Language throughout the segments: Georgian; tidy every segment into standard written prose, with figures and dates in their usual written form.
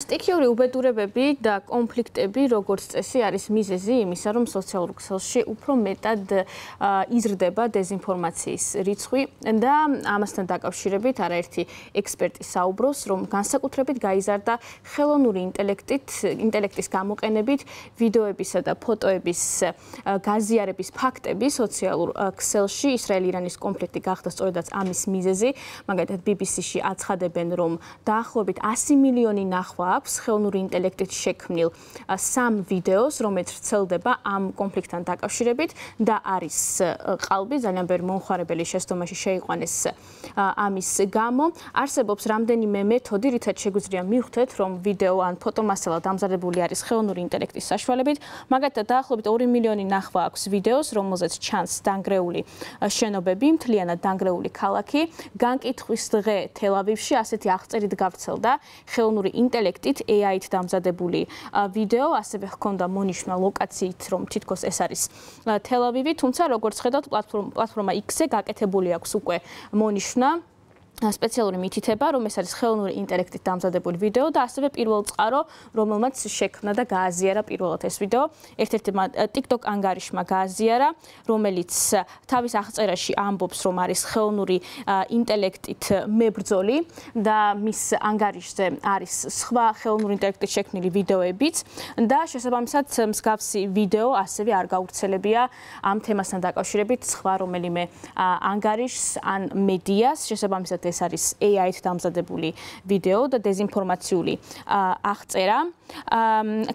სტიქიური უბედურებები და კონფლიქტები, როგორც წესი, არის მიზეზი იმისა, რომ სოციალურ ქსელში უფრო მეტად იზრდება დეზინფორმაციის რიცხვი და ამასთან დაკავშირებით არაერთი ექსპერტი საუბრობს, რომ განსაკუთრებით გაიზარდა ხელოვნური ინტელექტის გამოყენებით ვიდეოებისა და ფოტოების გაზიარების ფაქტები სოციალურ ქსელში. ისრაელ-ირანის კონფლიქტი გახდა სწორედაც ამის მიზეზი. მაგალითად, BBC-ში აცხადებენ, რომ დაახლოებით 100 მილიონი ნახვა აქვს ხელოვნური ინტელექტით შექმნილ 3 ვიდეოს, რომელიც ვრცელდება ამ კონფლიქტთან დაკავშირებით და არის ყალბი ძალიან ბევრი მომხმარებელი შეცდომაში შეიყვანეს ამის გამო. არსებობს რამდენიმე მეთოდი, რითაც შეგვიძლია მივხვდეთ, რომ ვიდეო ან ფოტომასალა დამზადებული არის ხელოვნური ინტელექტის საშუალებით. მაგალითად, დაახლოებით 2 მილიონი ნახვა აქვს ვიდეოს, რომელზეც ჩანს დანგრეული შენობები, მთლიანად დანგრეული ქალაქი. განკითხვის დღე თელ-ავივში ასეთი აღწერით გავრცელდა ხელოვნური ინტელექტით AI-ით დამზადებული ვიდეო, ასევე ჰქონდა მონიშნა ლოკაციით, რომ თითქოს ეს არის თელ-ავივი, თუმცა როგორც ხედავთ, პლატფორმა X-ზე გაკეთებული აქვს უკვე მონიშნა სპეციალური მითითება, რომ ეს არის ხელოვნური ინტელექტით დამზადებული ვიდეო და ასევე პირველ წყარო, რომელმაც შექმნა და გააზიარა პირველად ეს ვიდეო. ერთ-ერთმა TikTok ანგარიშმა გააზიარა, რომელიც თავის აღწერაში ამბობს, რომ არის ხელოვნური ინტელექტით მებრძოლი და მის ანგარიშზე არის სხვა ხელოვნური ინტელექტით შექმნილი ვიდეოებიც და შესაბამისად მსგავსი ვიდეო ასევე არ გავრცელებია ამ თემასთან დაკავშირებით სხვა რომელიმე ანგარიშს ან მედიას. შესაბამისად ეს არის AI-ით დამზადებული ვიდეო და დეზინფორმაციული აღწერა.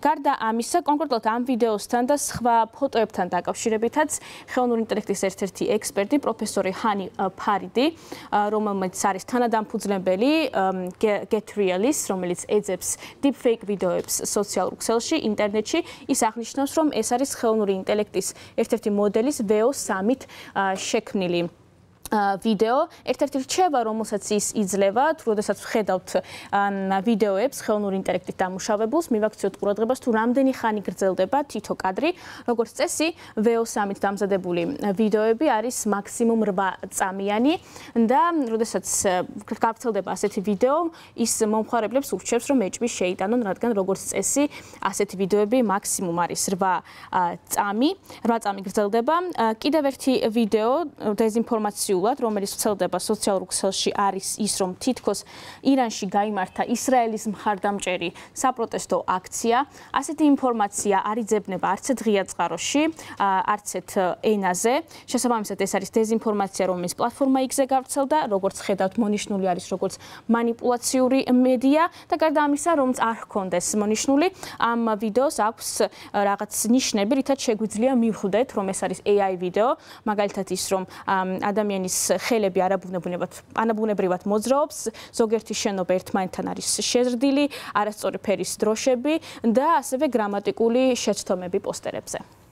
გარდა ამისა, კონკრეტულად ამ ვიდეოსთან და სხვა ფოტოებთან დაკავშირებითაც ხელოვნური ინტელექტის ერთ-ერთი ექსპერტი, პროფესორი ჰანი ფარიდი, რომელმაც არის თანადამფუძნებელი Get.Real-ის, რომელიც ეძებს deepfake ვიდეოებს სოციალურ ქსელში, ინტერნეტში, ის აღნიშნავს, რომ ეს არის ხელოვნური ინტელექტის ერთ-ერთი მოდელის VO3-ით შექმნილი ვიდეო. ერთ-ერთი რჩევა, რომელსაც ის იძლევა, როდესაც ვხედავთ ვიდეოებს ხელოვნური ინტელექტით დამუშავებულს, მივაქციოთ ყურადღებას, თუ რამდენი ხანი გრძელდება თითო კადრი. როგორც წესი, VO3-ით დამზადებული ვიდეოები არის მაქსიმუმ 8 წამიანი და როდესაც გავრცელდება ასეთი ვიდეო, ის მომხმარებლებს ურჩევს, რომ ეჭვი შეიტანონ, რადგან როგორც წესი, ასეთი ვიდეოები მაქსიმუმ არის 8 წამი გრძელდება. კიდევ ერთი ვიდეო დეზინფორმაციულ რომელიც ვრცელდება სოციალურ ქსელში არის ის, რომ თითქოს ირანში გაიმართა ისრაელის მხარდამჭერი საპროტესტო აქცია. ასეთი ინფორმაცია არ იძებნება არც ღია წყაროში, არც ენაზე. შესაბამისად, ეს არის დეზინფორმაცია, რომელიც პლატფორმა X-ზე გავრცელდა, როგორც ხედავთ, მონიშნული არის როგორც манипуляციური მედია და გარდა ამისა, რომც არ ჰქონდეს მონიშნული, ამ ვიდეოს აქვს რაღაც ნიშნები, რითაც შეგვიძლია მივხვდეთ, რომ ეს არის AI ვიდეო, მაგალითად ის, რომ ადამიანის ხელები არაბუნებრივად მოძრაობს, ზოგიერთი შენობა ერთმანეთთან არის შეზრდილი, არასწორი ფერის დროშები და ასევე გრამატიკული შეცდომები პოსტერებზე.